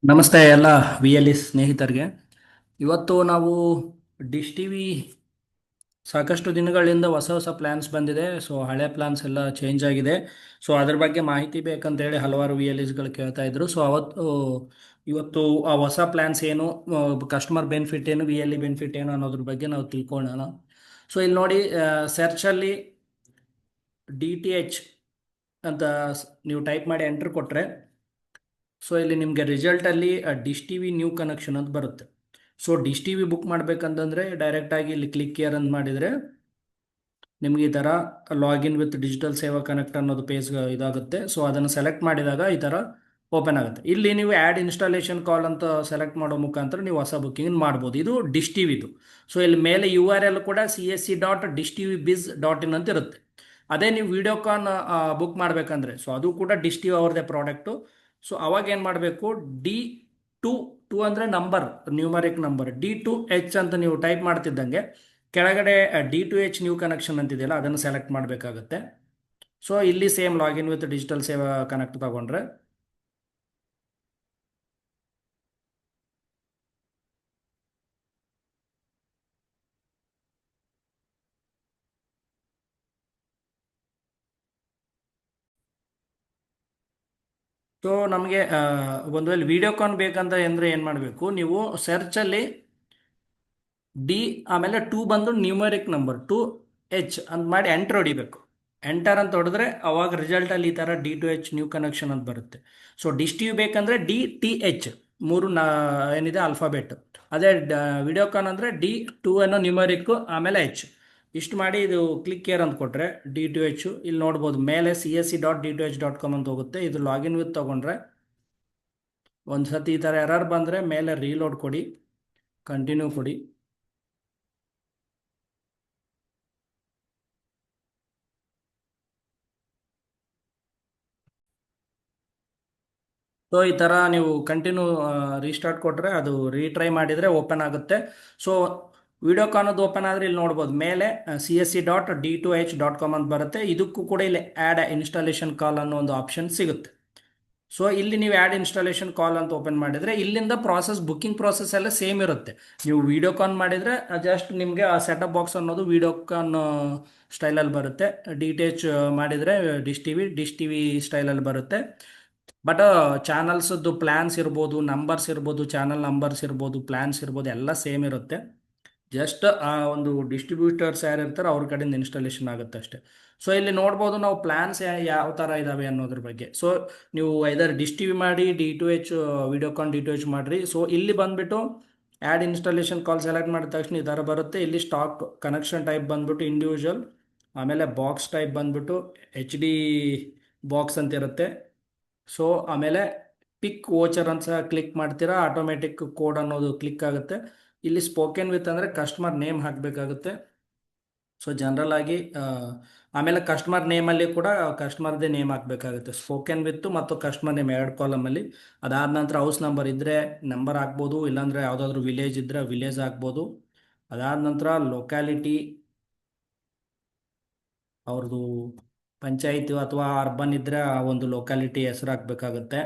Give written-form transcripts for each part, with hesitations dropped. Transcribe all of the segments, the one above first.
ನಮಸ್ತೆ ಎಲ್ಲ V L E ಸ್ನೇಹಿತರಿಗೆ. ಇವತ್ತು ನಾವು ಡಿಶ್ ಟಿ ವಿ ಸಾಕಷ್ಟು ದಿನಗಳಿಂದ ಹೊಸ ಹೊಸ ಪ್ಲ್ಯಾನ್ಸ್ ಬಂದಿದೆ. ಸೊ ಹಳೆ ಪ್ಲ್ಯಾನ್ಸ್ ಎಲ್ಲ ಚೇಂಜ್ ಆಗಿದೆ. ಸೊ ಅದ್ರ ಬಗ್ಗೆ ಮಾಹಿತಿ ಬೇಕಂತೇಳಿ ಹಲವಾರು ವಿ ಎಲ್ ಇಸ್ಗಳು ಕೇಳ್ತಾ ಇದ್ರು. ಸೊ ಇವತ್ತು ಆ ಹೊಸ ಪ್ಲ್ಯಾನ್ಸ್ ಏನು, ಕಸ್ಟಮರ್ ಬೆನಿಫಿಟ್ ಏನು, ವಿ ಎಲ್ ಇ ಬೆನಿಫಿಟ್ ಏನು ಅನ್ನೋದ್ರ ಬಗ್ಗೆ ನಾವು ತಿಳ್ಕೊಳ್ಳೋಣ. ಸೊ ಇಲ್ಲಿ ನೋಡಿ, ಸರ್ಚಲ್ಲಿ ಡಿ ಟಿ ಎಚ್ ಅಂತ ನೀವು ಟೈಪ್ ಮಾಡಿ ಎಂಟ್ರ್ ಕೊಟ್ಟರೆ, ಸೊ ಇಲ್ಲಿ ನಿಮಗೆ ರಿಸಲ್ಟಲ್ಲಿ dish T V new connection ಅಂತ ಬರುತ್ತೆ. So dish T V book ಮಾಡಬೇಕಂತಂದರೆ ಡೈರೆಕ್ಟಾಗಿ ಇಲ್ಲಿ ಕ್ಲಿಕ್ ಕೇರ್ ಅಂತ ಮಾಡಿದರೆ ನಿಮಗೆ ಈ ಥರ login with Digital Seva Connect ಅನ್ನೋದು ಪೇಜ್ ಇದಾಗುತ್ತೆ. ಸೊ ಅದನ್ನು ಸೆಲೆಕ್ಟ್ ಮಾಡಿದಾಗ ಈ ಥರ ಓಪನ್ ಆಗುತ್ತೆ. ಇಲ್ಲಿ ನೀವು ಆ್ಯಡ್ ಇನ್ಸ್ಟಾಲೇಷನ್ ಕಾಲ್ ಅಂತ ಸೆಲೆಕ್ಟ್ ಮಾಡೋ ಮುಖಾಂತರ ನೀವು ಹೊಸ ಬುಕ್ಕಿಂಗ್ ಮಾಡ್ಬೋದು. ಇದು ಡಿಶ್ ಟಿ ವಿದು. ಸೊ ಇಲ್ಲಿ ಮೇಲೆ ಯು ಆರ್ ಎಲ್ ಕೂಡ CSC.dishtv.biz.in ಅಂತ ಇರುತ್ತೆ. ಅದೇ ನೀವು ವಿಡಿಯೋಕಾನ್ ಬುಕ್ ಮಾಡಬೇಕಂದ್ರೆ ಸೊ ಅದು ಕೂಡ ಡಿಶ್ ಟಿ ವಿ ಅವ್ರದ್ದೇ ಪ್ರಾಡಕ್ಟು. ಸೊ ಅವಾಗ ಏನು ಮಾಡಬೇಕು, D2 ಟು ಅಂದರೆ ನಂಬರ್, ನ್ಯೂಮರಿಕ್ ನಂಬರ್ D2H ಅಂತ ನೀವು ಟೈಪ್ ಮಾಡ್ತಿದ್ದಂಗೆ ಕೆಳಗಡೆ D2H ನ್ಯೂ ಕನೆಕ್ಷನ್ ಅಂತಿದೆಯಲ್ಲ ಅದನ್ನು ಸೆಲೆಕ್ಟ್ ಮಾಡಬೇಕಾಗತ್ತೆ. ಸೊ ಇಲ್ಲಿ same login with Digital Seva connect ತಗೊಂಡ್ರೆ ಸೊ ನಮಗೆ ಒಂದು ವೇಳೆ ವಿಡಿಯೋಕಾನ್ ಬೇಕಂತ ಅಂದರೆ ಏನು ಮಾಡಬೇಕು, ನೀವು ಸರ್ಚಲ್ಲಿ ಡಿ ಆಮೇಲೆ ಟೂ ಬಂದು ನ್ಯೂಮರಿಕ್ ನಂಬರ್ H ಅಂತ ಮಾಡಿ ಎಂಟರ್ ಹೊಡಿಬೇಕು. ಎಂಟರ್ ಅಂತ ಹೊಡೆದ್ರೆ ಅವಾಗ ರಿಸಲ್ಟಲ್ಲಿ ಈ ಥರ D2H ನ್ಯೂ ಕನೆಕ್ಷನ್ ಅಂತ ಬರುತ್ತೆ. ಸೊ ಡಿಶ್ ಟಿ ವಿ ಬೇಕಂದರೆ DTH ಮೂರು ಏನಿದೆ ಆಲ್ಫಾಬೆಟ್. ಅದೇ ವಿಡಿಯೋಕಾನ್ ಅಂದರೆ D2 ಅನ್ನೋ ನ್ಯೂಮರಿಕ್ ಆಮೇಲೆ H ಇಷ್ಟು ಮಾಡಿ ಇದು ಕ್ಲಿಕ್ ಕೇರ್ ಅಂತ ಕೊಟ್ಟರೆ D2H ಇಲ್ಲಿ ನೋಡ್ಬೋದು. ಮೇಲೆ CSC.D2H.com ಅಂತ ಹೋಗುತ್ತೆ. ಇದು ಲಾಗಿನ್ ವಿತ್ ತೊಗೊಂಡ್ರೆ ಒಂದು ಸತಿ ಈ ಥರ ಎರರ್ ಬಂದರೆ ಮೇಲೆ ರೀಲೋಡ್ ಕೊಡಿ, ಕಂಟಿನ್ಯೂ ಕೊಡಿ. ಸೊ ಈ ಥರ ನೀವು ಕಂಟಿನ್ಯೂ ರೀಸ್ಟಾರ್ಟ್ ಕೊಟ್ಟರೆ ಅದು ರೀಟ್ರೈ ಮಾಡಿದರೆ ಓಪನ್ ಆಗುತ್ತೆ. ಸೊ ವಿಡಿಯೋಕಾನದು ಓಪನ್ ಆದರೆ ಇಲ್ಲಿ ನೋಡ್ಬೋದು ಮೇಲೆ CSC.D2H.com ಅಂತ ಬರುತ್ತೆ. ಇದಕ್ಕೂ ಕೂಡ ಇಲ್ಲಿ ಆ್ಯಡ್ ಇನ್ಸ್ಟಾಲೇಷನ್ ಕಾಲ್ ಅನ್ನೋ ಒಂದು ಆಪ್ಷನ್ ಸಿಗುತ್ತೆ. ಸೊ ಇಲ್ಲಿ ನೀವು ಆ್ಯಡ್ ಇನ್ಸ್ಟಾಲೇಷನ್ ಕಾಲ್ ಅಂತ ಓಪನ್ ಮಾಡಿದರೆ ಇಲ್ಲಿಂದ ಬುಕ್ಕಿಂಗ್ ಪ್ರಾಸೆಸ್ ಎಲ್ಲ ಸೇಮ್ ಇರುತ್ತೆ. ನೀವು ವಿಡಿಯೋಕಾನ್ ಮಾಡಿದರೆ ಜಸ್ಟ್ ನಿಮಗೆ ಆ ಸೆಟಪ್ ಬಾಕ್ಸ್ ಅನ್ನೋದು ವಿಡಿಯೋಕಾನ್ ಸ್ಟೈಲಲ್ಲಿ ಬರುತ್ತೆ. DTH ಮಾಡಿದರೆ ಡಿಶ್ ಟಿ ವಿ ಸ್ಟೈಲಲ್ಲಿ ಬರುತ್ತೆ. ಬಟ್ ಚಾನಲ್ಸದ್ದು ಪ್ಲ್ಯಾನ್ಸ್ ಇರ್ಬೋದು, ನಂಬರ್ಸ್ ಇರ್ಬೋದು, ಚಾನಲ್ ನಂಬರ್ಸ್ ಇರ್ಬೋದು, ಪ್ಲ್ಯಾನ್ಸ್ ಇರ್ಬೋದು, ಎಲ್ಲ ಸೇಮ್ ಇರುತ್ತೆ. ಜಸ್ಟ್ ಆ ಒಂದು ಡಿಸ್ಟ್ರಿಬ್ಯೂಟರ್ಸ್ ಯಾರು ಇರ್ತಾರೆ ಅವ್ರ ಕಡೆಯಿಂದ ಇನ್ಸ್ಟಾಲೇಷನ್ ಆಗುತ್ತೆ ಅಷ್ಟೇ. ಸೊ ಇಲ್ಲಿ ನೋಡ್ಬೋದು ನಾವು ಪ್ಲ್ಯಾನ್ಸ್ ಯಾವ ಥರ ಇದ್ದಾವೆ ಅನ್ನೋದ್ರ ಬಗ್ಗೆ. ಸೊ ನೀವು ಐದರ್ ಡಿಶ್ ಟಿ ವಿ ಮಾಡಿ, D2H ವಿಡಿಯೋಕಾನ್ D2H ಮಾಡಿರಿ. ಸೊ ಇಲ್ಲಿ ಬಂದುಬಿಟ್ಟು ಆ್ಯಡ್ ಇನ್ಸ್ಟಾಲೇಷನ್ ಕಾಲ್ ಸೆಲೆಕ್ಟ್ ಮಾಡಿದ ತಕ್ಷಣ ಈ ಥರ ಬರುತ್ತೆ. ಇಲ್ಲಿ ಸ್ಟಾಕ್ ಕನೆಕ್ಷನ್ ಟೈಪ್ ಬಂದ್ಬಿಟ್ಟು ಇಂಡಿವಿಜುವಲ್, ಆಮೇಲೆ ಬಾಕ್ಸ್ ಟೈಪ್ ಬಂದ್ಬಿಟ್ಟು HD ಬಾಕ್ಸ್ ಅಂತ ಇರುತ್ತೆ. ಸೊ ಆಮೇಲೆ ಪಿಕ್ ವೋಚರ್ ಅಂತ ಕ್ಲಿಕ್ ಮಾಡ್ತೀರಾ, ಆಟೋಮೆಟಿಕ್ ಕೋಡ್ ಅನ್ನೋದು ಕ್ಲಿಕ್ ಆಗುತ್ತೆ. ಇಲ್ಲಿ ಸ್ಪೋಕೆನ್ ವಿತ್ ಅಂದರೆ ಕಸ್ಟಮರ್ ನೇಮ್ ಹಾಕಬೇಕಾಗುತ್ತೆ. ಸೊ ಜನರಲ್ ಆಗಿ ಆಮೇಲೆ ಕಸ್ಟಮರ್ ನೇಮಲ್ಲಿ ಕೂಡ ಕಸ್ಟಮರ್ದೇ ನೇಮ್ ಹಾಕಬೇಕಾಗುತ್ತೆ. ಸ್ಪೋಕೆನ್ ವಿತ್ ಮತ್ತು ಕಸ್ಟಮರ್ ನೇಮ್ ಎರಡು ಕಾಲಮಲ್ಲಿ. ಅದಾದ ನಂತರ ಹೌಸ್ ನಂಬರ್ ಇದ್ದರೆ ನಂಬರ್ ಹಾಕ್ಬೋದು, ಇಲ್ಲಾಂದರೆ ಯಾವುದಾದ್ರೂ ವಿಲೇಜ್ ಇದ್ದರೆ ವಿಲೇಜ್ ಹಾಕ್ಬೋದು. ಅದಾದ ನಂತರ ಲೊಕ್ಯಾಲಿಟಿ ಅವ್ರದ್ದು ಪಂಚಾಯಿತಿ ಅಥವಾ ಅರ್ಬನ್ ಇದ್ದರೆ ಆ ಒಂದು ಲೊಕ್ಯಾಲಿಟಿ ಹೆಸರು ಹಾಕಬೇಕಾಗುತ್ತೆ.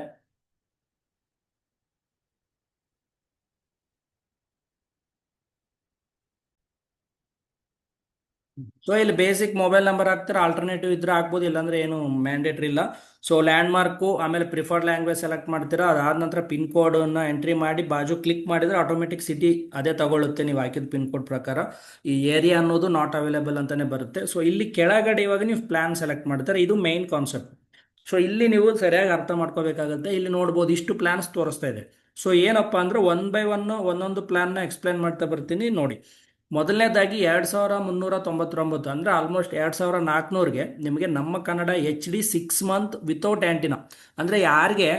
ಸೊ ಇಲ್ಲಿ ಬೇಸಿಕ್ ಮೊಬೈಲ್ ನಂಬರ್ ಹಾಕ್ತಾರೆ, ಆಲ್ಟರ್ನೇಟಿವ್ ಇದ್ರೆ ಹಾಕ್ಬೋದು, ಇಲ್ಲಾಂದ್ರೆ ಏನು ಮ್ಯಾಂಡೇಟ್ರಿ ಇಲ್ಲ. ಸೊ ಲ್ಯಾಂಡ್ ಮಾರ್ಕು ಆಮೇಲೆ ಪ್ರಿಫರ್ಡ್ ಲ್ಯಾಂಗ್ವೇಜ್ ಸೆಲೆಕ್ಟ್ ಮಾಡ್ತೀರಾ. ಅದಾದ ನಂತರ ಪಿನ್ ಕೋಡನ್ನು ಎಂಟ್ರಿ ಮಾಡಿ ಬಾಜು ಕ್ಲಿಕ್ ಮಾಡಿದರೆ ಆಟೋಮೆಟಿಕ್ ಸಿಟಿ ಅದೇ ತಗೊಳ್ಳುತ್ತೆ ನೀವು ಹಾಕಿದ ಪಿನ್ ಕೋಡ್ ಪ್ರಕಾರ. ಈ ಏರಿಯಾ ಅನ್ನೋದು ನಾಟ್ ಅವೈಲೇಬಲ್ ಅಂತಲೇ ಬರುತ್ತೆ. ಸೊ ಇಲ್ಲಿ ಕೆಳಗಡೆ ಇವಾಗ ನೀವು ಪ್ಲ್ಯಾನ್ ಸೆಲೆಕ್ಟ್ ಮಾಡ್ತಾರೆ, ಇದು ಮೇನ್ ಕಾನ್ಸೆಪ್ಟ್. ಸೊ ಇಲ್ಲಿ ನೀವು ಸರಿಯಾಗಿ ಅರ್ಥ ಮಾಡ್ಕೋಬೇಕಾಗುತ್ತೆ. ಇಲ್ಲಿ ನೋಡ್ಬೋದು ಇಷ್ಟು ಪ್ಲ್ಯಾನ್ಸ್ ತೋರಿಸ್ತಾ ಇದೆ. ಸೊ ಏನಪ್ಪ ಅಂದರೆ ಒನ್ ಬೈ ಒನ್ ಒಂದೊಂದು ಪ್ಲ್ಯಾನ್ನ ಎಕ್ಸ್ಪ್ಲೇನ್ ಮಾಡ್ತಾ ಬರ್ತೀನಿ ನೋಡಿ. ಮೊದಲನೇದಾಗಿ 2399 ಅಂದರೆ ಆಲ್ಮೋಸ್ಟ್ 2400ಗೆ ನಿಮಗೆ ನಮ್ಮ ಕನ್ನಡ HD 6 ಮಂತ್ ವಿತೌಟ್ ಆ್ಯಂಟಿನಾ. ಅಂದರೆ ಯಾರಿಗೆ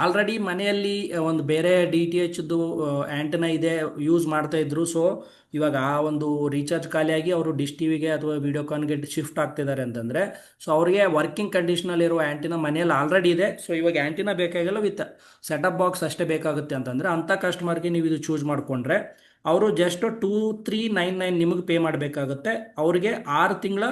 ಆಲ್ರೆಡಿ ಮನೆಯಲ್ಲಿ ಒಂದು ಬೇರೆ DTHದ್ದು ಆ್ಯಂಟಿನಾ ಇದೆ, ಯೂಸ್ ಮಾಡ್ತಾ ಇದ್ರು. ಸೊ ಇವಾಗ ಆ ಒಂದು ರೀಚಾರ್ಜ್ ಖಾಲಿಯಾಗಿ ಅವರು ಡಿಶ್ ಟಿ ವಿಗೆ ಅಥವಾ ವಿಡಿಯೋಕಾನ್ಗೆ ಶಿಫ್ಟ್ ಆಗ್ತಿದ್ದಾರೆ ಅಂತಂದರೆ, ಸೊ ಅವರಿಗೆ ವರ್ಕಿಂಗ್ ಕಂಡೀಷನಲ್ಲಿ ಇರುವ ಆ್ಯಂಟಿನಾ ಮನೆಯಲ್ಲಿ ಆಲ್ರೆಡಿ ಇದೆ. ಸೊ ಇವಾಗ ಆ್ಯಂಟಿನಾ ಬೇಕಾಗಿಲ್ಲ, ವಿತ್ ಸೆಟಪ್ ಬಾಕ್ಸ್ ಅಷ್ಟೇ ಬೇಕಾಗುತ್ತೆ ಅಂತಂದರೆ ಅಂಥ ಕಸ್ಟಮರ್ಗೆ ನೀವು ಇದು ಚೂಸ್ ಮಾಡಿಕೊಂಡ್ರೆ ಅವರು ಜಸ್ಟ್ 2399 ನಿಮಗೆ ಪೇ ಮಾಡಬೇಕಾಗುತ್ತೆ. ಅವರಿಗೆ 6 ತಿಂಗಳ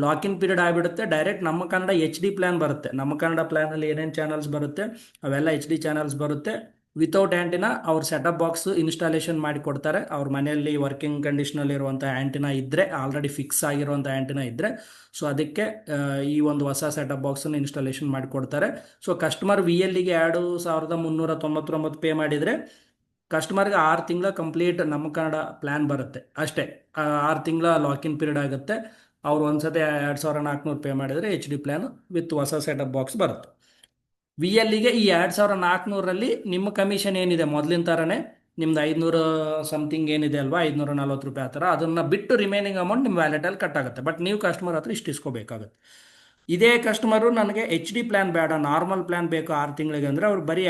ಲಾಕಿನ್ ಪೀರಿಯಡ್ ಆಗಿಬಿಡುತ್ತೆ. ಡೈರೆಕ್ಟ್ ನಮ್ಮ ಕನ್ನಡ HD ಪ್ಲ್ಯಾನ್ ಬರುತ್ತೆ. ನಮ್ಮ ಕನ್ನಡ ಪ್ಲ್ಯಾನಲ್ಲಿ ಏನೇನು ಚಾನಲ್ಸ್ ಬರುತ್ತೆ ಅವೆಲ್ಲ HD ಚಾನಲ್ಸ್ ಬರುತ್ತೆ. ವಿತೌಟ್ ಆ್ಯಂಟಿನಾ ಅವ್ರ ಸೆಟಪ್ ಬಾಕ್ಸ್ ಇನ್ಸ್ಟಾಲೇಷನ್ ಮಾಡಿ ಕೊಡ್ತಾರೆ. ಅವ್ರ ಮನೆಯಲ್ಲಿ ವರ್ಕಿಂಗ್ ಕಂಡೀಷನಲ್ಲಿ ಇರುವಂಥ ಆ್ಯಂಟಿನಾ ಇದ್ದರೆ, ಆಲ್ರೆಡಿ ಫಿಕ್ಸ್ ಆಗಿರುವಂಥ ಆ್ಯಂಟಿನಾ ಇದ್ದರೆ, ಸೊ ಅದಕ್ಕೆ ಈ ಒಂದು ಹೊಸ ಸೆಟಪ್ ಬಾಕ್ಸನ್ನು ಇನ್ಸ್ಟಾಲೇಷನ್ ಮಾಡಿಕೊಡ್ತಾರೆ. ಸೊ ಕಸ್ಟಮರ್ VLEಗೆ 2399 ಪೇ ಮಾಡಿದರೆ ಕಸ್ಟಮರ್ಗೆ 6 ತಿಂಗಳ ಕಂಪ್ಲೀಟ್ ನಮ್ಮ ಕನ್ನಡ ಪ್ಲ್ಯಾನ್ ಬರುತ್ತೆ ಅಷ್ಟೇ. 6 ತಿಂಗಳ ಲಾಕಿನ್ ಪೀರಿಯಡ್ ಆಗುತ್ತೆ. ಅವ್ರು ಒಂದ್ಸತಿ 2400 ಪೇ ಮಾಡಿದರೆ HD ಪ್ಲ್ಯಾನ್ ವಿತ್ ಹೊಸ ಸೆಟಪ್ ಬಾಕ್ಸ್ ಬರುತ್ತೆ. VLEಗೆ ಈ 2400ರಲ್ಲಿ ನಿಮ್ಮ ಕಮಿಷನ್ ಏನಿದೆ ಮೊದಲಿನ ಥರನೇ ನಿಮ್ದು 500 ಸಮಥಿಂಗ್ ಏನಿದೆ ಅಲ್ವಾ, 540 ರೂಪಾಯಿ ಆ ಥರ, ಅದನ್ನು ಬಿಟ್ಟು ರಿಮೈನಿಂಗ್ ಅಮೌಂಟ್ ನಿಮ್ಮ ವ್ಯಾಲೆಟಲ್ಲಿ ಕಟ್ ಆಗುತ್ತೆ. ಬಟ್ ನೀವು ಕಸ್ಟಮರ್ ಹತ್ರ ಇಷ್ಟು ಇಸ್ಕೋಬೇಕಾಗುತ್ತೆ. ಇದೇ ಕಸ್ಟಮರು ನನಗೆ HD ಪ್ಲ್ಯಾನ್ ಬೇಡ, ನಾರ್ಮಲ್ ಪ್ಲ್ಯಾನ್ ಬೇಕು 6 ತಿಂಗಳಿಗೆ ಅಂದರೆ ಅವ್ರು ಬರೀ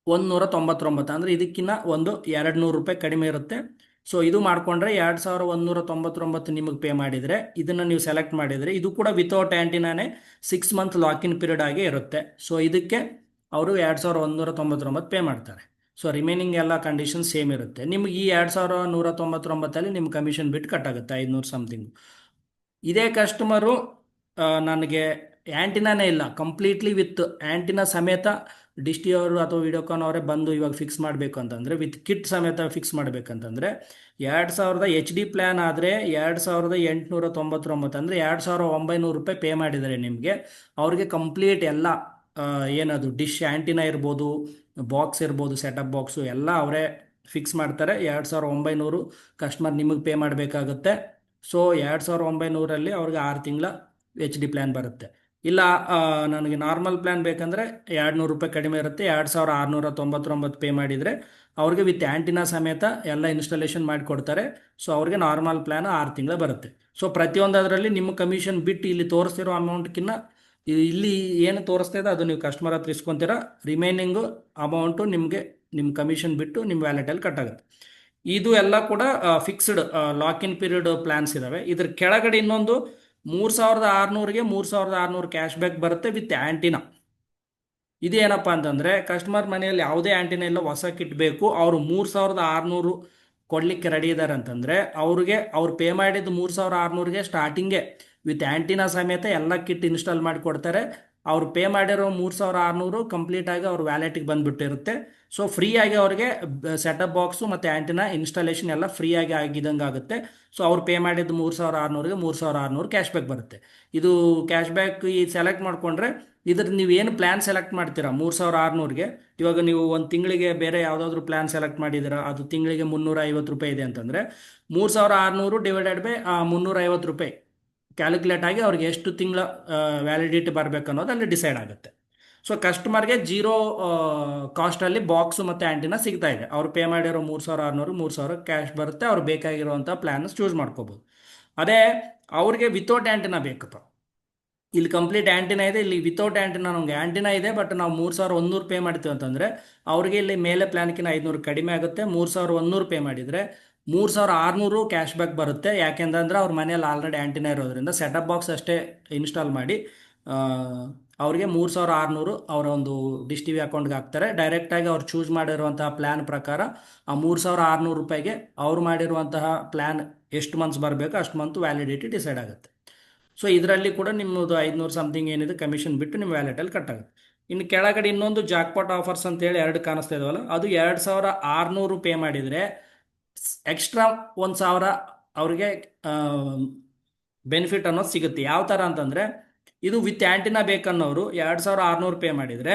2199, ಅಂದರೆ ಇದಕ್ಕಿಂತ ಒಂದು 200 ರೂಪಾಯಿ ಕಡಿಮೆ ಇರುತ್ತೆ. ಸೊ ಇದು ಮಾಡಿಕೊಂಡ್ರೆ 2199 ನಿಮಗೆ ಪೇ ಮಾಡಿದರೆ, ಇದನ್ನು ನೀವು ಸೆಲೆಕ್ಟ್ ಮಾಡಿದರೆ, ಇದು ಕೂಡ ವಿತೌಟ್ ಆ್ಯಂಟಿನಾನೇ 6 ಮಂತ್ ಲಾಕಿನ್ ಪೀರಿಯಡ್ ಆಗೇ ಇರುತ್ತೆ. ಸೊ ಇದಕ್ಕೆ ಅವರು 2199 ಪೇ ಮಾಡ್ತಾರೆ. ಸೊ ರಿಮೈನಿಂಗ್ ಎಲ್ಲ ಕಂಡೀಷನ್ ಸೇಮ್ ಇರುತ್ತೆ. ನಿಮ್ಗೆ ಈ 2199 ನಿಮ್ಮ ಕಮಿಷನ್ ಬಿಟ್ಟು ಕಟ್ ಆಗುತ್ತೆ 500 ಸಮಥಿಂಗ್. ಇದೇ ಕಸ್ಟಮರು ನನಗೆ ಆ್ಯಂಟಿನಾನೇ ಇಲ್ಲ, ಕಂಪ್ಲೀಟ್ಲಿ ವಿತ್ ಆ್ಯಂಟಿನಾ ಸಮೇತ ಡಿಸ್ಟಿ ಅವರು ಅಥವಾ ವಿಡಿಯೋಕಾನ್ ಅವರೇ ಬಂದು ಇವಾಗ ಫಿಕ್ಸ್ ಮಾಡಬೇಕು ಅಂತಂದರೆ, ವಿತ್ ಕಿಟ್ ಸಮೇತ ಫಿಕ್ಸ್ ಮಾಡಬೇಕಂತಂದರೆ 2000 HD ಪ್ಲ್ಯಾನ್ ಆದರೆ 2899, ಅಂದರೆ 2900 ರೂಪಾಯಿ ಪೇ ಮಾಡಿದ್ದಾರೆ ನಿಮಗೆ. ಅವ್ರಿಗೆ ಕಂಪ್ಲೀಟ್ ಎಲ್ಲ ಏನದು ಡಿಶ್ ಆ್ಯಂಟಿನಾ ಇರ್ಬೋದು, ಬಾಕ್ಸ್ ಇರ್ಬೋದು, ಸೆಟಪ್ ಬಾಕ್ಸು ಎಲ್ಲ ಅವರೇ ಫಿಕ್ಸ್ ಮಾಡ್ತಾರೆ. 2900 ಕಸ್ಟಮರ್ ನಿಮಗೆ ಪೇ ಮಾಡಬೇಕಾಗುತ್ತೆ. ಸೊ 2900ರಲ್ಲಿ ಅವ್ರಿಗೆ 6 ತಿಂಗಳ HD ಪ್ಲ್ಯಾನ್ ಬರುತ್ತೆ. ಇಲ್ಲ ನನಗೆ ನಾರ್ಮಲ್ ಪ್ಲ್ಯಾನ್ ಬೇಕಂದರೆ 200 ರೂಪಾಯಿ ಕಡಿಮೆ ಇರುತ್ತೆ, 2699 ಪೇ ಮಾಡಿದರೆ ಅವ್ರಿಗೆ ವಿತ್ ಆ್ಯಂಟಿನಾ ಸಮೇತ ಎಲ್ಲ ಇನ್ಸ್ಟಾಲೇಷನ್ ಮಾಡಿಕೊಡ್ತಾರೆ. ಸೊ ಅವ್ರಿಗೆ ನಾರ್ಮಲ್ ಪ್ಲ್ಯಾನ್ 6 ತಿಂಗಳ ಬರುತ್ತೆ. ಸೊ ಪ್ರತಿಯೊಂದರಲ್ಲಿ ನಿಮ್ಮ ಕಮಿಷನ್ ಬಿಟ್ಟು ಇಲ್ಲಿ ತೋರಿಸ್ತಿರೋ ಅಮೌಂಟ್ಕಿನ್ನ ಇಲ್ಲಿ ಏನು ತೋರಿಸ್ತಾ ಇದೆ ಅದು ನೀವು ಕಸ್ಟಮರ್ ಹತ್ರ ಇಸ್ಕೊತೀರ. ರಿಮೈನಿಂಗು ಅಮೌಂಟು ನಿಮಗೆ ನಿಮ್ಮ ಕಮಿಷನ್ ಬಿಟ್ಟು ನಿಮ್ಮ ವ್ಯಾಲೆಟಲ್ಲಿ ಕಟ್ ಆಗುತ್ತೆ. ಇದು ಎಲ್ಲ ಕೂಡ ಫಿಕ್ಸ್ಡ್ ಲಾಕಿನ್ ಪೀರಿಯಡ್ ಪ್ಲ್ಯಾನ್ಸ್ ಇದ್ದಾವೆ. ಇದ್ರ ಕೆಳಗಡೆ ಇನ್ನೊಂದು 3600ಗೆ 3600 ಕ್ಯಾಶ್ ಬ್ಯಾಕ್ ಬರುತ್ತೆ ವಿತ್ ಆ್ಯಂಟಿನಾ. ಇದೇನಪ್ಪ ಅಂತಂದರೆ, ಕಸ್ಟಮರ್ ಮನೆಯಲ್ಲಿ ಯಾವುದೇ ಆ್ಯಂಟಿನಾ ಇಲ್ಲ, ಹೊಸ ಕಿಟ್ ಬೇಕು, ಅವರು 3600 ಕೊಡಲಿಕ್ಕೆ ರೆಡಿ ಇದ್ದಾರೆ ಅಂತಂದರೆ ಅವ್ರಿಗೆ ಅವ್ರು ಪೇ ಮಾಡಿದ್ದು 3600ಗೆ ಸ್ಟಾರ್ಟಿಂಗೇ ವಿತ್ ಆ್ಯಂಟಿನಾ ಸಮೇತ ಎಲ್ಲ ಕಿಟ್ ಇನ್ಸ್ಟಾಲ್ ಮಾಡಿ ಕೊಡ್ತಾರೆ. ಅವ್ರು ಪೇ ಮಾಡಿರೋ 3600 ಕಂಪ್ಲೀಟಾಗಿ ಅವ್ರ ವ್ಯಾಲೆಟಿಗೆ ಬಂದುಬಿಟ್ಟಿರುತ್ತೆ. ಸೊ ಫ್ರೀಯಾಗಿ ಅವ್ರಿಗೆ ಸೆಟಪ್ ಬಾಕ್ಸು ಮತ್ತು ಆ್ಯಂಟಿನಾ ಇನ್ಸ್ಟಾಲೇಷನ್ ಎಲ್ಲ ಫ್ರೀಯಾಗಿ ಆಗಿದ್ದಂಗೆ ಆಗುತ್ತೆ. ಸೊ ಅವ್ರು ಪೇ ಮಾಡಿದ್ದು 3600ಗೆ 3600 ಕ್ಯಾಶ್ ಬ್ಯಾಕ್ ಬರುತ್ತೆ. ಇದು ಕ್ಯಾಶ್ ಬ್ಯಾಕ್ ಈ ಸೆಲೆಕ್ಟ್ ಮಾಡಿಕೊಂಡ್ರೆ ಇದ್ರ ನೀವು ಏನು ಪ್ಲ್ಯಾನ್ ಸೆಲೆಕ್ಟ್ ಮಾಡ್ತೀರಾ 3600ಗೆ, ಇವಾಗ ನೀವು ಒಂದು ತಿಂಗಳಿಗೆ ಬೇರೆ ಯಾವುದಾದ್ರೂ ಪ್ಲ್ಯಾನ್ ಸೆಲೆಕ್ಟ್ ಮಾಡಿದ್ದೀರಾ, ಅದು ತಿಂಗಳಿಗೆ 350 ರೂಪಾಯಿ ಇದೆ ಅಂತಂದರೆ 3600 ಡಿವೈಡೆಡ್ ಬೈ 350 ರೂಪಾಯಿ ಕ್ಯಾಲ್ಕುಲೇಟ್ ಆಗಿ ಅವ್ರಿಗೆ ಎಷ್ಟು ತಿಂಗಳ ವ್ಯಾಲಿಡಿಟಿ ಬರಬೇಕು ಅನ್ನೋದು ಅಲ್ಲಿ ಡಿಸೈಡ್ ಆಗುತ್ತೆ. ಸೊ ಕಸ್ಟಮರ್ಗೆ ಜೀರೋ ಕಾಸ್ಟಲ್ಲಿ ಬಾಕ್ಸು ಮತ್ತು ಆ್ಯಂಟಿನಾ ಸಿಗ್ತಾ ಇದೆ. ಅವ್ರು ಪೇ ಮಾಡಿರೋ 3600 3000 ಕ್ಯಾಶ್ ಬರುತ್ತೆ. ಅವ್ರು ಬೇಕಾಗಿರುವಂಥ ಪ್ಲ್ಯಾನ್ ಚೂಸ್ ಮಾಡ್ಕೋಬೋದು. ಅದೇ ಅವ್ರಿಗೆ ವಿತೌಟ್ ಆ್ಯಂಟಿನಾ ಬೇಕಪ್ಪ, ಇಲ್ಲಿ ಕಂಪ್ಲೀಟ್ ಆ್ಯಂಟಿನಾ ಇದೆ, ಇಲ್ಲಿ ವಿತೌಟ್ ಆ್ಯಂಟಿನಾ ನಮಗೆ ಆ್ಯಂಟಿನಾ ಇದೆ ಬಟ್ ನಾವು 3100 ಪೇ ಮಾಡ್ತೀವಿ ಅಂತಂದರೆ ಅವ್ರಿಗೆ ಇಲ್ಲಿ ಮೇಲೆ ಪ್ಲ್ಯಾನ್ಕಿನ 500 ಕಡಿಮೆ ಆಗುತ್ತೆ. 3100 ಪೇ ಮಾಡಿದರೆ 3600 ಕ್ಯಾಶ್ ಬ್ಯಾಕ್ ಬರುತ್ತೆ. ಯಾಕೆಂತಂದರೆ ಅವ್ರ ಮನೇಲಿ ಆಲ್ರೆಡಿ ಆ್ಯಂಟಿನಾ ಇರೋದ್ರಿಂದ ಸೆಟಪ್ ಬಾಕ್ಸ್ ಅಷ್ಟೇ ಇನ್ಸ್ಟಾಲ್ ಮಾಡಿ ಅವ್ರಿಗೆ 3600 ಅವರ ಒಂದು ಡಿಶ್ TV ಅಕೌಂಟ್ಗೆ ಹಾಕ್ತಾರೆ. ಡೈರೆಕ್ಟಾಗಿ ಅವ್ರು ಚೂಸ್ ಮಾಡಿರುವಂತಹ ಪ್ಲ್ಯಾನ್ ಪ್ರಕಾರ ಆ 3600 ರೂಪಾಯಿಗೆ ಅವ್ರು ಮಾಡಿರುವಂತಹ ಪ್ಲ್ಯಾನ್ ಎಷ್ಟು ಮಂತ್ಸ್ ಬರಬೇಕು ಅಷ್ಟು ಮಂತ್ ವ್ಯಾಲಿಡಿಟಿ ಡಿಸೈಡ್ ಆಗುತ್ತೆ. ಸೊ ಇದರಲ್ಲಿ ಕೂಡ ನಿಮ್ಮದು 500 ಸಮಥಿಂಗ್ ಏನಿದೆ ಕಮಿಷನ್ ಬಿಟ್ಟು ನಿಮ್ಮ ವ್ಯಾಲೆಟಲ್ಲಿ ಕಟ್ ಆಗುತ್ತೆ. ಇನ್ನು ಕೆಳಗಡೆ ಇನ್ನೊಂದು ಜಾಕ್ಪಾಟ್ ಆಫರ್ಸ್ ಅಂತೇಳಿ 2 ಕಾಣಿಸ್ತಾ ಇದಾವಲ್ಲ, ಅದು 2600 ಪೇ ಮಾಡಿದರೆ ಎಕ್ಸ್ಟ್ರಾ 1000 ಅವ್ರಿಗೆ ಬೆನಿಫಿಟ್ ಅನ್ನೋದು ಸಿಗುತ್ತೆ. ಯಾವ ಥರ ಅಂತಂದರೆ, ಇದು ವಿತ್ ಆ್ಯಂಟಿನಾ ಬೇಕನ್ನೋರು 2600 ಪೇ ಮಾಡಿದರೆ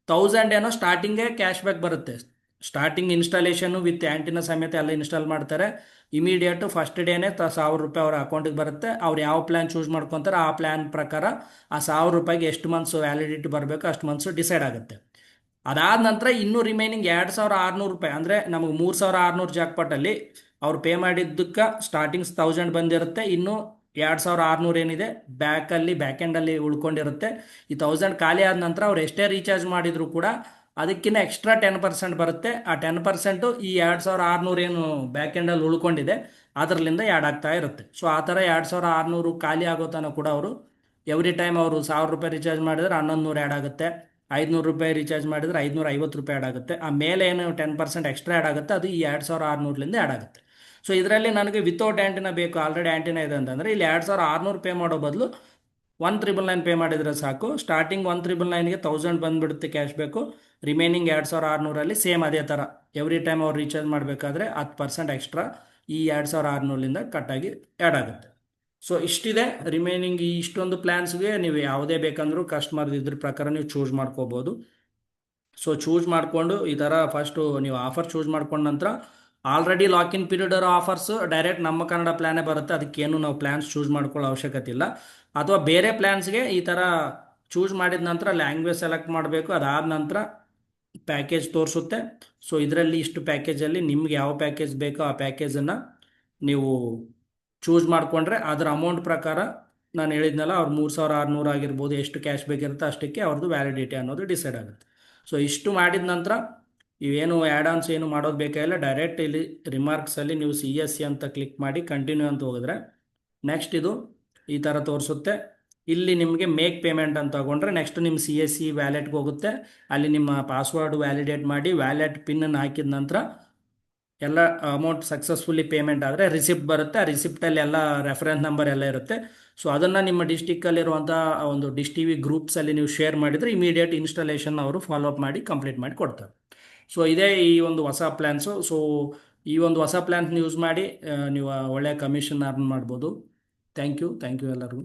1000 ಏನೋ ಸ್ಟಾರ್ಟಿಂಗೇ ಕ್ಯಾಶ್ ಬ್ಯಾಕ್ ಬರುತ್ತೆ. ಸ್ಟಾರ್ಟಿಂಗ್ ಇನ್ಸ್ಟಾಲೇಷನು ವಿತ್ ಆ್ಯಂಟಿನಾ ಸಮೇತ ಎಲ್ಲ ಇನ್ಸ್ಟಾಲ್ ಮಾಡ್ತಾರೆ. ಇಮಿಡಿಯೇಟು ಫಸ್ಟ್ ಡೇನೇ 1000 ರೂಪಾಯಿ ಅವ್ರ ಅಕೌಂಟಿಗೆ ಬರುತ್ತೆ. ಅವ್ರು ಯಾವ ಪ್ಲ್ಯಾನ್ ಚೂಸ್ ಮಾಡ್ಕೊತಾರೆ ಆ ಪ್ಲ್ಯಾನ್ ಪ್ರಕಾರ ಆ 1000 ರೂಪಾಯಿಗೆ ಎಷ್ಟು ಮಂತ್ಸ್ ವ್ಯಾಲಿಡಿಟಿ ಬರಬೇಕು ಅಷ್ಟು ಮಂತ್ಸು ಡಿಸೈಡ್ ಆಗುತ್ತೆ. ಅದಾದ ನಂತರ ಇನ್ನೂ ರಿಮೈನಿಂಗ್ 2600 ರೂಪಾಯಿ, ಅಂದರೆ ನಮಗೆ 3600 ಜಾಕ್ಪಾಟಲ್ಲಿ ಅವ್ರು ಪೇ ಮಾಡಿದ್ದಕ್ಕೆ ಸ್ಟಾರ್ಟಿಂಗ್ಸ್ 1000 ಬಂದಿರುತ್ತೆ. ಇನ್ನು 2600 ಏನಿದೆ ಬ್ಯಾಕ್ ಎಂಡಲ್ಲಿ ಉಳ್ಕೊಂಡಿರುತ್ತೆ. ಈ 1000 ಖಾಲಿ ಆದ ನಂತರ ಅವ್ರು ಎಷ್ಟೇ ರೀಚಾರ್ಜ್ ಮಾಡಿದರೂ ಕೂಡ ಅದಕ್ಕಿಂತ ಎಕ್ಸ್ಟ್ರಾ 10% ಬರುತ್ತೆ. ಆ 10% ಈ 2600 ಏನು ಬ್ಯಾಕ್ ಎಂಡಲ್ಲಿ ಉಳ್ಕೊಂಡಿದೆ ಅದರಲ್ಲಿಂದ ಆ್ಯಡ್ ಆಗ್ತಾ ಇರುತ್ತೆ. ಸೊ ಆ ಥರ 2600 ಖಾಲಿ ಆಗೋ ತನಕ ಕೂಡ ಅವರು ಎವ್ರಿ ಟೈಮ್ ಅವರು 1000 ರೂಪಾಯಿ ರೀಚಾರ್ಜ್ ಮಾಡಿದರೆ 1100 ಆ್ಯಡ್ ಆಗುತ್ತೆ, 500 ರೂಪಾಯಿ ರೀಚಾರ್ಜ್ ಮಾಡಿದರೆ 550 ರೂಪಾಯಿ ಆ್ಯಡ್ ಆಗುತ್ತೆ. ಆ ಮೇಲೆ ಏನು 10% ಎಕ್ಸ್ಟ್ರಾ ಆ್ಯಡ್ ಆಗುತ್ತೆ ಅದು ಈ 2600ಲಿಂದ ಆ್ಯಡ್ ಆಗುತ್ತೆ. ಸೊ ಇದರಲ್ಲಿ ನನಗೆ ವಿತೌಟ್ ಆ್ಯಂಟಿನಾ ಬೇಕು, ಆಲ್ರೆಡಿ ಆ್ಯಂಟಿನಾ ಇದೆ ಅಂತಂದರೆ ಇಲ್ಲಿ 2600 ಪೇ ಮಾಡೋ ಬದಲು 1,999 ಪೇ ಮಾಡಿದರೆ ಸಾಕು. ಸ್ಟಾರ್ಟಿಂಗ್ 1,999ಗೆ 1,000 ಬಂದುಬಿಡುತ್ತೆ ಕ್ಯಾಶ್ ಬೇಕು. ರಿಮೈನಿಂಗ್ 2,600 ಸೇಮ್ ಅದೇ ಥರ ಎವ್ರಿ ಟೈಮ್ ಅವ್ರು ರೀಚಾರ್ಜ್ ಮಾಡಬೇಕಾದ್ರೆ 10% ಎಕ್ಸ್ಟ್ರಾ ಈ 2,600ಲಿಂದ ಕಟ್ಟಾಗಿ ಆ್ಯಡ್ ಆಗುತ್ತೆ. ಸೊ ಇಷ್ಟಿದೆ ರಿಮೈನಿಂಗ್. ಈ ಇಷ್ಟೊಂದು ಪ್ಲ್ಯಾನ್ಸ್ಗೆ ನೀವು ಯಾವುದೇ ಬೇಕಂದ್ರೂ ಕಸ್ಟಮರ್ ಇದ್ರ ಪ್ರಕಾರ ನೀವು ಚೂಸ್ ಮಾಡ್ಕೋಬೋದು. ಸೊ ಚೂಸ್ ಮಾಡಿಕೊಂಡು ಈ ಥರ ಫಸ್ಟು ನೀವು ಆಫರ್ ಚೂಸ್ ಮಾಡ್ಕೊಂಡ ನಂತರ ಆಲ್ರೆಡಿ ಲಾಕಿನ್ ಪೀರಿಯಡ್ ಇರೋ ಆಫರ್ಸ್ ಡೈರೆಕ್ಟ್ ನಮ್ಮ ಕನ್ನಡ ಪ್ಲ್ಯಾನೇ ಬರುತ್ತೆ. ಅದಕ್ಕೇನು ನಾವು ಪ್ಲ್ಯಾನ್ಸ್ ಚೂಸ್ ಮಾಡ್ಕೊಳ್ಳೋ ಅವಶ್ಯಕತೆ ಇಲ್ಲ. ಅಥವಾ ಬೇರೆ ಪ್ಲ್ಯಾನ್ಸ್ಗೆ ಈ ಥರ ಚೂಸ್ ಮಾಡಿದ ನಂತರ ಲ್ಯಾಂಗ್ವೇಜ್ ಸೆಲೆಕ್ಟ್ ಮಾಡಬೇಕು. ಅದಾದ ನಂತರ ಪ್ಯಾಕೇಜ್ ತೋರಿಸುತ್ತೆ. ಸೊ ಇದರಲ್ಲಿ ಇಷ್ಟು ಪ್ಯಾಕೇಜಲ್ಲಿ ನಿಮ್ಗೆ ಯಾವ ಪ್ಯಾಕೇಜ್ ಬೇಕೋ ಆ ಪ್ಯಾಕೇಜನ್ನು ನೀವು ಚೂಸ್ ಮಾಡಿಕೊಂಡ್ರೆ ಅದರ ಅಮೌಂಟ್ ಪ್ರಕಾರ ನಾನು ಹೇಳಿದ್ನಲ್ಲ, ಅವ್ರು 3,600 ಆಗಿರ್ಬೋದು, ಎಷ್ಟು ಕ್ಯಾಶ್ ಬೇಕಿರುತ್ತೆ ಅಷ್ಟಕ್ಕೆ ಅವ್ರದ್ದು ವ್ಯಾಲಿಡಿಟಿ ಅನ್ನೋದು ಡಿಸೈಡ್ ಆಗುತ್ತೆ. ಸೊ ಇಷ್ಟು ಮಾಡಿದ ನಂತರ ಇವೇನು ಆ್ಯಡ್ ಆನ್ಸ್ ಏನು ಮಾಡೋದು ಬೇಕಾಗಿಲ್ಲ. ಡೈರೆಕ್ಟ್ ಇಲ್ಲಿ ರಿಮಾರ್ಕ್ಸಲ್ಲಿ ನೀವು CSC ಅಂತ ಕ್ಲಿಕ್ ಮಾಡಿ ಕಂಟಿನ್ಯೂ ಅಂತ ಹೋಗಿದ್ರೆ ನೆಕ್ಸ್ಟ್ ಇದು ಈ ಥರ ತೋರಿಸುತ್ತೆ. ಇಲ್ಲಿ ನಿಮಗೆ ಮೇಕ್ ಪೇಮೆಂಟ್ ಅಂತ ತಗೊಂಡ್ರೆ ನೆಕ್ಸ್ಟ್ ನಿಮ್ಮ CSC ವ್ಯಾಲೆಟ್ಗೆ ಹೋಗುತ್ತೆ. ಅಲ್ಲಿ ನಿಮ್ಮ ಪಾಸ್ವರ್ಡ್ ವ್ಯಾಲಿಡೇಟ್ ಮಾಡಿ ವ್ಯಾಲೆಟ್ ಪಿನ್ನನ್ನು ಹಾಕಿದ ನಂತರ ಎಲ್ಲ ಅಮೌಂಟ್ ಸಕ್ಸಸ್ಫುಲ್ಲಿ ಪೇಮೆಂಟ್ ಆದರೆ ರಿಸಿಪ್ಟ್ ಬರುತ್ತೆ. ಆ ರಿಸಿಪ್ಟಲ್ಲಿ ಎಲ್ಲ ರೆಫರೆನ್ಸ್ ನಂಬರ್ ಎಲ್ಲ ಇರುತ್ತೆ. ಸೊ ಅದನ್ನು ನಿಮ್ಮ ಡಿಸ್ಟಿಕ್ಕಲ್ಲಿರುವಂಥ ಒಂದು ಡಿಶ್ TV ಗ್ರೂಪ್ಸಲ್ಲಿ ನೀವು ಶೇರ್ ಮಾಡಿದರೆ ಇಮಿಡಿಯೇಟ್ ಇನ್ಸ್ಟಾಲೇಷನ್ ಅವರು ಫಾಲೋ ಅಪ್ ಮಾಡಿ ಕಂಪ್ಲೀಟ್ ಮಾಡಿ ಕೊಡ್ತಾರೆ. ಸೊ ಇದೇ ಈ ಒಂದು ಹೊಸ ಪ್ಲ್ಯಾನ್ಸು. ಸೊ ಈ ಒಂದು ಹೊಸ ಪ್ಲ್ಯಾನ್ಸ್ನ ಯೂಸ್ ಮಾಡಿ ನೀವು ಒಳ್ಳೆಯ ಕಮಿಷನ್ ಅರ್ನ್ ಮಾಡ್ಬೋದು. ಥ್ಯಾಂಕ್ ಯು ಎಲ್ಲರಿಗೂ.